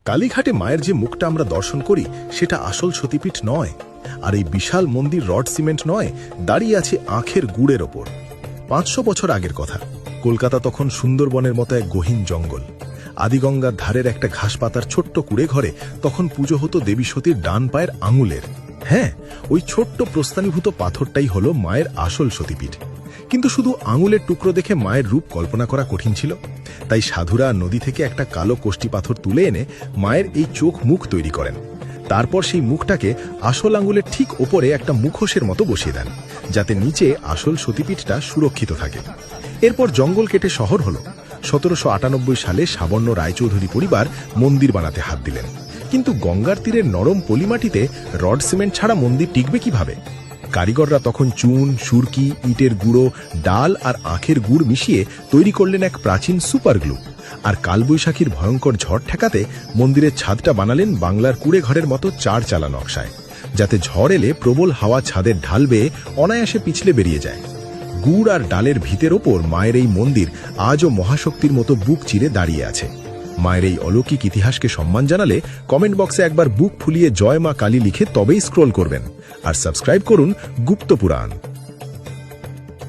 কালীঘাটে মায়ের যে মুখটা আমরা দর্শন করি সেটা আসল সতীপীঠ নয়, আর এই বিশাল মন্দির রড সিমেন্ট নয়, দাঁড়িয়ে আছে আখের গুড়ের ওপর। 500 বছর আগের কথা। কলকাতা তখন সুন্দরবনের মতো এক গহীন জঙ্গল। আদিগঙ্গার ধারের একটা ঘাসপাতার ছোট্ট কুড়ে ঘরে তখন পুজো হতো দেবী সতীর ডান পায়ের আঙুলের। হ্যাঁ, ওই ছোট্ট প্রস্তানীভূত পাথরটাই হলো মায়ের আসল সতীপীঠ। কিন্তু শুধু আঙুলের টুকরো দেখে মায়ের রূপ কল্পনা করা কঠিন ছিল। তাই সাধুরা নদী থেকে একটা কালো কোষ্টি পাথর তুলে এনে মায়ের এই চোখ মুখ তৈরি করেন। তারপর সেই মুখটাকে আসল আঙুলের ঠিক ওপরে একটা মুখোশের মতো বসিয়ে দেন, যাতে নিচে আসল সতীপীঠটা সুরক্ষিত থাকে। এরপর জঙ্গল কেটে শহর হলো। 1798 সালে সাবর্ণ রায়চৌধুরী পরিবার মন্দির বানাতে হাত দিলেন। কিন্তু গঙ্গার তীরের নরম পলিমাটিতে রড সিমেন্ট ছাড়া মন্দির টিকবে কিভাবে? কারিগররা তখন চুন, সুরকি, ইটের গুঁড়ো, ডাল আর আখের গুড় মিশিয়ে তৈরি করলেন এক প্রাচীন সুপার গ্লু। আর কালবৈশাখীর ভয়ঙ্কর ঝড় ঠেকাতে মন্দিরের ছাদটা বানালেন বাংলার কুড়ে ঘরের মতো 4 চালা নকশায়, যাতে ঝড় এলে প্রবল হাওয়া ছাদের ঢাল বেয়ে অনায়াসে পিছলে বেরিয়ে যায়। গুড় আর ডালের ভিতের ওপর মায়ের এই মন্দির আজও মহাশক্তির মতো বুক চিরে দাঁড়িয়ে আছে। মায়ের এই অলৌকিক ইতিহাসকে সম্মান জানালে কমেন্ট বক্সে একবার বুক ফুলিয়ে জয় মা কালী লিখে তবেই স্ক্রোল করবেন। আর সাবস্ক্রাইব করুন গুপ্ত পুরাণ।